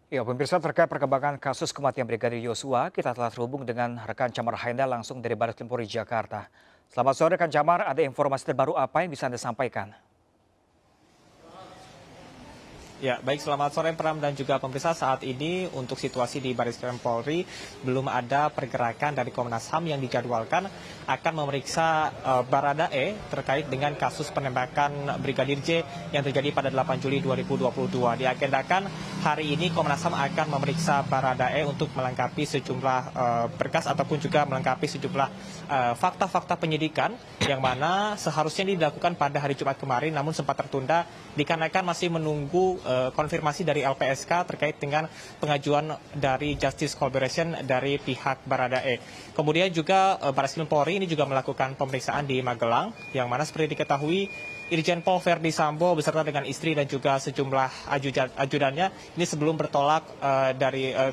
Ya, pemirsa terkait perkembangan kasus kematian Brigadir Yosua, kita telah terhubung dengan rekan Camar Haenda langsung dari Baris Krim Polri Jakarta. Selamat sore rekan Camar, ada informasi terbaru apa yang bisa Anda sampaikan? Ya, baik, selamat sore Pram dan juga pemirsa. Saat ini untuk situasi di Baris Krim Polri belum ada pergerakan dari Komnas HAM yang dijadwalkan akan memeriksa Baradae terkait dengan kasus penembakan Brigadir J yang terjadi pada 8 Juli 2022. Diagendakan hari ini Komnas HAM akan memeriksa Baradae untuk melengkapi sejumlah berkas ataupun juga melengkapi sejumlah fakta-fakta penyidikan yang mana seharusnya ini dilakukan pada hari Jumat kemarin namun sempat tertunda dikarenakan masih menunggu konfirmasi dari LPSK terkait dengan pengajuan dari Justice Collaboration dari pihak Baradae. Kemudian juga Baris Krim Polri ini juga melakukan pemeriksaan di Magelang, yang mana seperti diketahui Irjen Pol Verdi Sambo beserta dengan istri dan juga sejumlah ajudannya ini sebelum bertolak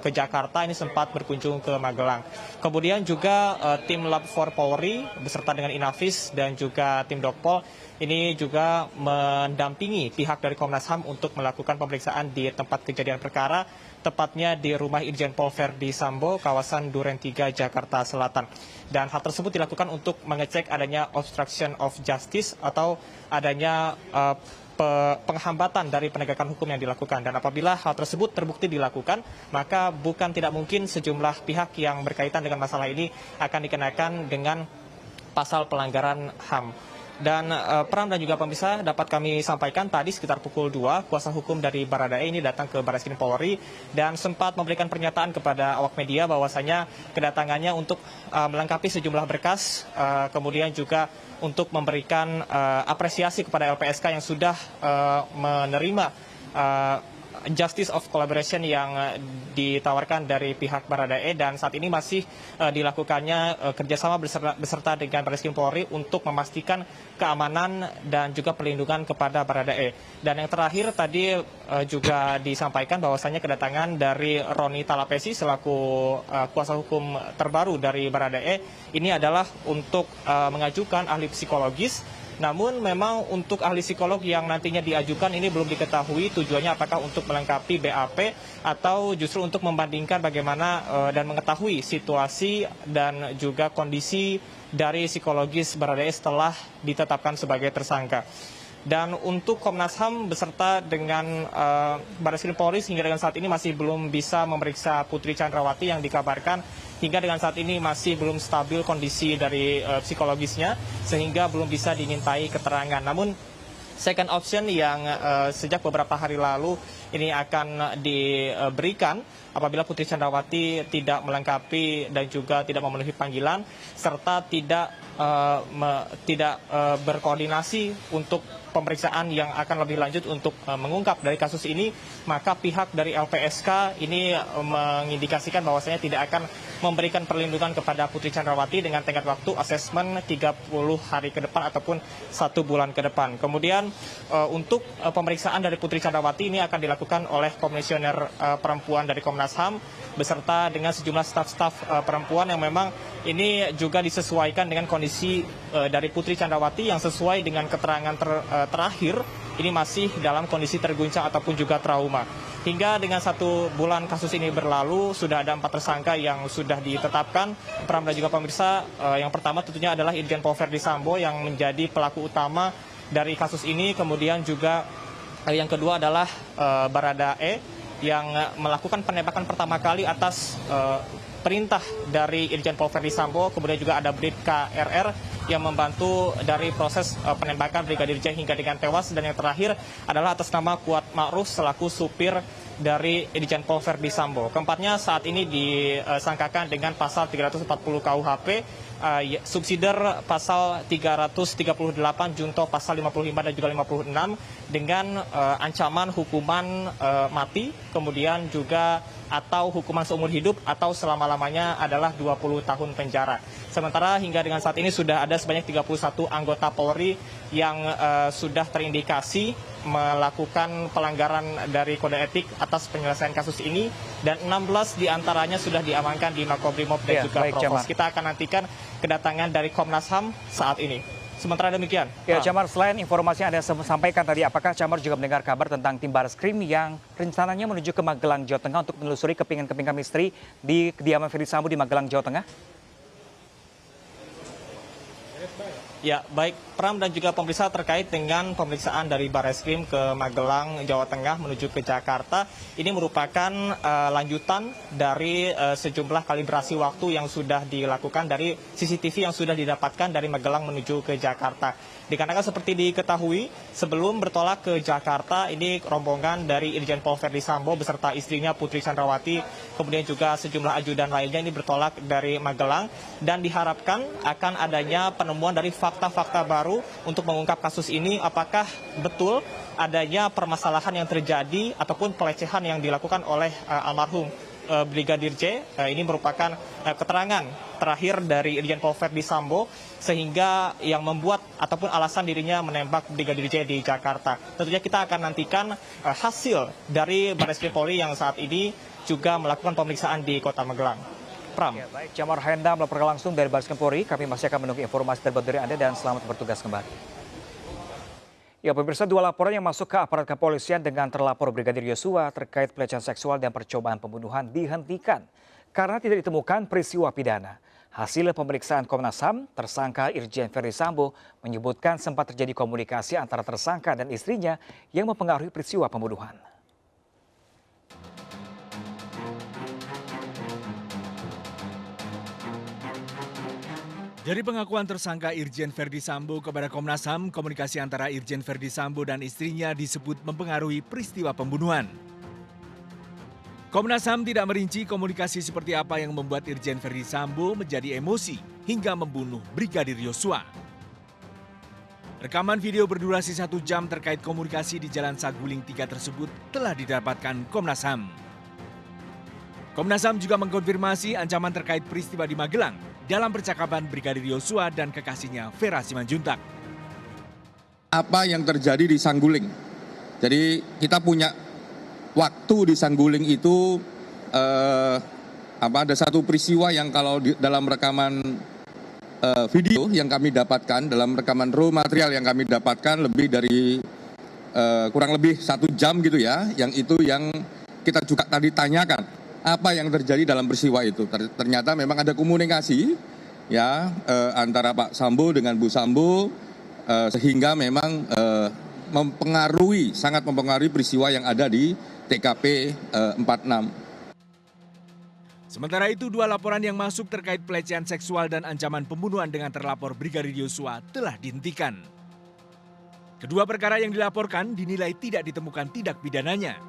ke Jakarta ini sempat berkunjung ke Magelang. Kemudian juga tim Lab 4 Polri beserta dengan Inavis dan juga tim Dokpol ini juga mendampingi pihak dari Komnas HAM untuk melakukan pemeriksaan di tempat kejadian perkara, tepatnya di rumah Irjen Pol Verdi Sambo, kawasan Duren 3, Jakarta Selatan. Dan hal tersebut dilakukan untuk mengecek adanya obstruction of justice atau adanya penghambatan dari penegakan hukum yang dilakukan. Dan apabila hal tersebut terbukti dilakukan, maka bukan tidak mungkin sejumlah pihak yang berkaitan dengan masalah ini akan dikenakan dengan pasal pelanggaran HAM. Dan Pram dan juga pemirsa dapat kami sampaikan tadi sekitar pukul 2, kuasa hukum dari Baradae ini datang ke Baris Krim Polri dan sempat memberikan pernyataan kepada awak media bahwasanya kedatangannya untuk melengkapi sejumlah berkas, kemudian juga untuk memberikan apresiasi kepada LPSK yang sudah menerima Justice of Collaboration yang ditawarkan dari pihak Baradae, dan saat ini masih dilakukannya kerjasama beserta dengan Baris Krim Polri untuk memastikan keamanan dan juga perlindungan kepada Baradae. Dan yang terakhir tadi juga disampaikan bahwasannya kedatangan dari Roni Talapesi selaku kuasa hukum terbaru dari Baradae ini adalah untuk mengajukan ahli psikologis. Namun memang untuk ahli psikolog yang nantinya diajukan ini belum diketahui tujuannya apakah untuk melengkapi BAP atau justru untuk membandingkan bagaimana dan mengetahui situasi dan juga kondisi dari psikologis Baradae setelah ditetapkan sebagai tersangka. Dan untuk Komnas HAM beserta dengan Baris Krim Polri hingga dengan saat ini masih belum bisa memeriksa Putri Chandrawati yang dikabarkan hingga dengan saat ini masih belum stabil kondisi dari psikologisnya sehingga belum bisa dimintai keterangan. Namun second option yang sejak beberapa hari lalu ini akan diberikan apabila Putri Chandrawati tidak melengkapi dan juga tidak memenuhi panggilan serta tidak berkoordinasi untuk pemeriksaan yang akan lebih lanjut untuk mengungkap dari kasus ini, maka pihak dari LPSK ini mengindikasikan bahwasanya tidak akan memberikan perlindungan kepada Putri Chandrawati dengan tenggat waktu asesmen 30 hari ke depan ataupun 1 bulan ke depan. Kemudian untuk pemeriksaan dari Putri Chandrawati ini akan dilakukan oleh Komisioner Perempuan dari Komnas HAM beserta dengan sejumlah staf-staf perempuan yang memang ini juga disesuaikan dengan kondisi dari Putri Chandrawati yang sesuai dengan keterangan terakhir ini masih dalam kondisi terguncang ataupun juga trauma. Hingga dengan 1 bulan kasus ini berlalu, sudah ada 4 tersangka yang sudah ditetapkan. Pram dan juga pemirsa, yang pertama tentunya adalah Irjen Pol Verdi Sambo yang menjadi pelaku utama dari kasus ini. Kemudian juga yang kedua adalah Baradae yang melakukan penembakan pertama kali atas perintah dari Irjen Pol Verdi Sambo. Kemudian juga ada Bribka RR yang membantu dari proses penembakan Brigadir J hingga dengan tewas. Dan yang terakhir adalah atas nama Kuat Ma'ruf selaku supir dari Irjen Pol Verdi Sambo. Keempatnya saat ini disangkakan dengan pasal 340 KUHP, subsidiar pasal 338, junto pasal 55 dan juga 56 dengan ancaman hukuman mati, kemudian juga atau hukuman seumur hidup atau selama-lamanya adalah 20 tahun penjara. Sementara hingga dengan saat ini sudah ada sebanyak 31 anggota Polri yang sudah terindikasi melakukan pelanggaran dari kode etik atas penyelesaian kasus ini, dan 16 diantaranya sudah diamankan di Makobrimob dan juga Provos. Kita akan nantikan kedatangan dari Komnas HAM saat ini. Sementara demikian. Ya, Camar, selain informasi yang Anda sampaikan tadi, apakah Camar juga mendengar kabar tentang tim Barreskrim yang rencananya menuju ke Magelang, Jawa Tengah untuk menelusuri kepingan-kepingan misteri di kediaman Ferdy Sambo di Magelang, Jawa Tengah? Ya, baik Pram dan juga pemirsa terkait dengan pemeriksaan dari Barreskrim ke Magelang, Jawa Tengah menuju ke Jakarta. Ini merupakan lanjutan dari sejumlah kalibrasi waktu yang sudah dilakukan dari CCTV yang sudah didapatkan dari Magelang menuju ke Jakarta. Dikarenakan seperti diketahui, sebelum bertolak ke Jakarta, ini rombongan dari Irjen Pol Ferdy Sambo beserta istrinya Putri Chandrawati, kemudian juga sejumlah ajudan lainnya ini bertolak dari Magelang, dan diharapkan akan adanya penemuan dari fakta-fakta baru untuk mengungkap kasus ini, apakah betul adanya permasalahan yang terjadi ataupun pelecehan yang dilakukan oleh almarhum Brigadir J. Ini merupakan keterangan terakhir dari Irjen Pol Ferdy Sambo sehingga yang membuat ataupun alasan dirinya menembak Brigadir J di Jakarta. Tentunya kita akan nantikan hasil dari Barreskrim Polri yang saat ini juga melakukan pemeriksaan di Kota Magelang. Pram. Ya, baik, Camar Haenda melaporkan langsung dari Barreskrim Polri. Kami masih akan menunggu informasi terbaru dari Anda dan selamat bertugas kembali. Ya, pemirsa, 2 laporan yang masuk ke aparat kepolisian dengan terlapor Brigadir Yosua terkait pelecehan seksual dan percobaan pembunuhan dihentikan karena tidak ditemukan peristiwa pidana. Hasil pemeriksaan Komnas HAM, tersangka Irjen Ferdy Sambo menyebutkan sempat terjadi komunikasi antara tersangka dan istrinya yang mempengaruhi peristiwa pembunuhan. Dari pengakuan tersangka Irjen Ferdy Sambo kepada Komnas HAM, komunikasi antara Irjen Ferdy Sambo dan istrinya disebut mempengaruhi peristiwa pembunuhan. Komnas HAM tidak merinci komunikasi seperti apa yang membuat Irjen Ferdy Sambo menjadi emosi hingga membunuh Brigadir Yosua. Rekaman video berdurasi 1 jam terkait komunikasi di Jalan Saguling 3 tersebut telah didapatkan Komnas HAM. Komnas HAM juga mengkonfirmasi ancaman terkait peristiwa di Magelang dalam percakapan Brigadir Yosua dan kekasihnya Vera Simanjuntak. Apa yang terjadi di Saguling? Jadi kita punya waktu di Saguling itu ada satu peristiwa yang kalau dalam rekaman video yang kami dapatkan, dalam rekaman raw material yang kami dapatkan lebih dari kurang lebih 1 jam gitu ya, yang itu yang kita juga tadi tanyakan. Apa yang terjadi dalam peristiwa itu? Ternyata memang ada komunikasi ya antara Pak Sambo dengan Bu Sambo sehingga memang sangat mempengaruhi peristiwa yang ada di TKP 46. Sementara itu 2 laporan yang masuk terkait pelecehan seksual dan ancaman pembunuhan dengan terlapor Brigadir Yosua telah dihentikan. Kedua perkara yang dilaporkan dinilai tidak ditemukan tindak pidananya.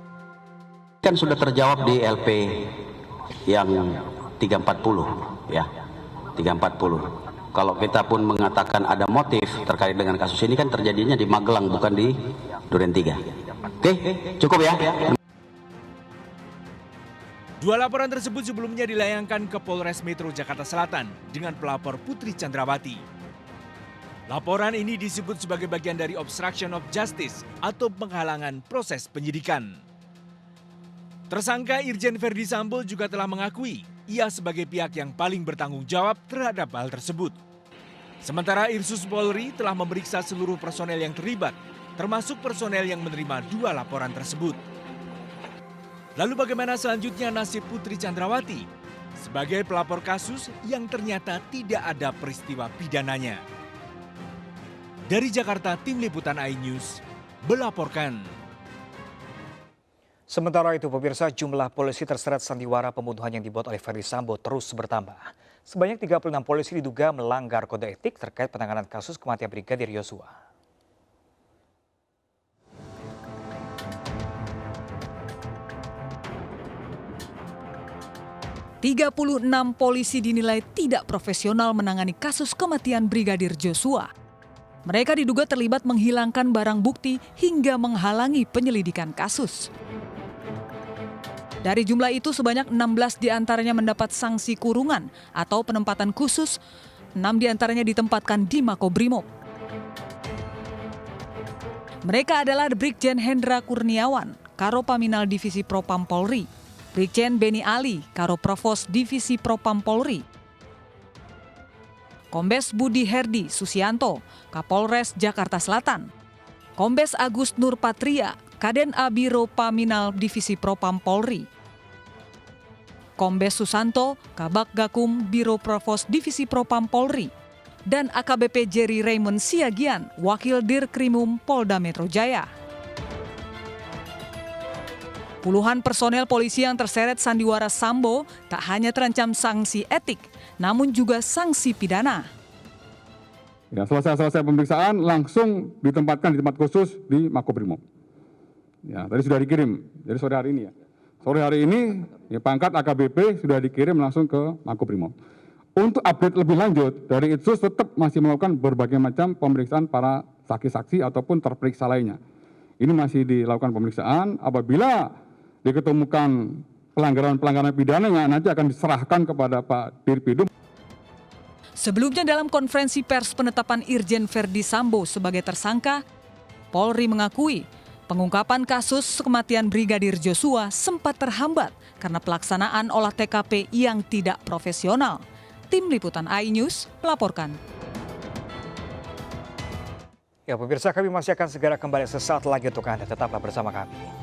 Kan sudah terjawab di LP yang 340 ya. 340. Kalau kita pun mengatakan ada motif terkait dengan kasus ini kan terjadinya di Magelang bukan di Duren 3. Oke, cukup ya. 2 laporan tersebut sebelumnya dilayangkan ke Polres Metro Jakarta Selatan dengan pelapor Putri Chandrawati. Laporan ini disebut sebagai bagian dari obstruction of justice atau penghalangan proses penyidikan. Tersangka Irjen Ferdy Sambo juga telah mengakui ia sebagai pihak yang paling bertanggung jawab terhadap hal tersebut. Sementara Irsus Polri telah memeriksa seluruh personel yang terlibat, termasuk personel yang menerima 2 laporan tersebut. Lalu bagaimana selanjutnya nasib Putri Chandrawati sebagai pelapor kasus yang ternyata tidak ada peristiwa pidananya? Dari Jakarta, Tim Liputan iNews melaporkan. Sementara itu, pemirsa, jumlah polisi terseret sandiwara pembunuhan yang dibuat oleh Ferdy Sambo terus bertambah. Sebanyak 36 polisi diduga melanggar kode etik terkait penanganan kasus kematian Brigadir Yosua. "36 polisi dinilai tidak profesional menangani kasus kematian Brigadir Yosua. Mereka diduga terlibat menghilangkan barang bukti hingga menghalangi penyelidikan kasus. Dari jumlah itu sebanyak 16 diantaranya mendapat sanksi kurungan atau penempatan khusus, 6 diantaranya ditempatkan di Makobrimob. Mereka adalah Brigjen Hendra Kurniawan, Karo Paminal Divisi Propam Polri, Brigjen Beni Ali, Karo Provos Divisi Propam Polri, Kombes Budi Herdi Susianto, Kapolres Jakarta Selatan, Kombes Agus Nurpatria, Kaden A Biro Paminal Divisi Propam Polri, Kombes Susanto, Kabak Gakum Biro Provos Divisi Propam Polri, dan AKBP Jerry Raymond Siagian, Wakil Dirkrimum Polda Metro Jaya. Puluhan personel polisi yang terseret sandiwara Sambo tak hanya terancam sanksi etik, namun juga sanksi pidana. Ya, selesai pemeriksaan langsung ditempatkan di tempat khusus di Makobrimob. Ya, tadi sudah dikirim. Jadi sore hari ini ya. Sore hari ini ya, pangkat AKBP sudah dikirim langsung ke Makobrimob. Untuk update lebih lanjut, dari Itsus tetap masih melakukan berbagai macam pemeriksaan para saksi-saksi ataupun terperiksa lainnya. Ini masih dilakukan pemeriksaan. Apabila diketemukan pelanggaran pidana yang nanti akan diserahkan kepada Pak Dirpidum. Sebelumnya dalam konferensi pers penetapan Irjen Verdi Sambo sebagai tersangka, Polri mengakui pengungkapan kasus kematian Brigadir Joshua sempat terhambat karena pelaksanaan olah TKP yang tidak profesional. Tim Liputan iNews melaporkan. Ya pemirsa, kami masih akan segera kembali sesaat lagi untuk Anda. Tetaplah bersama kami.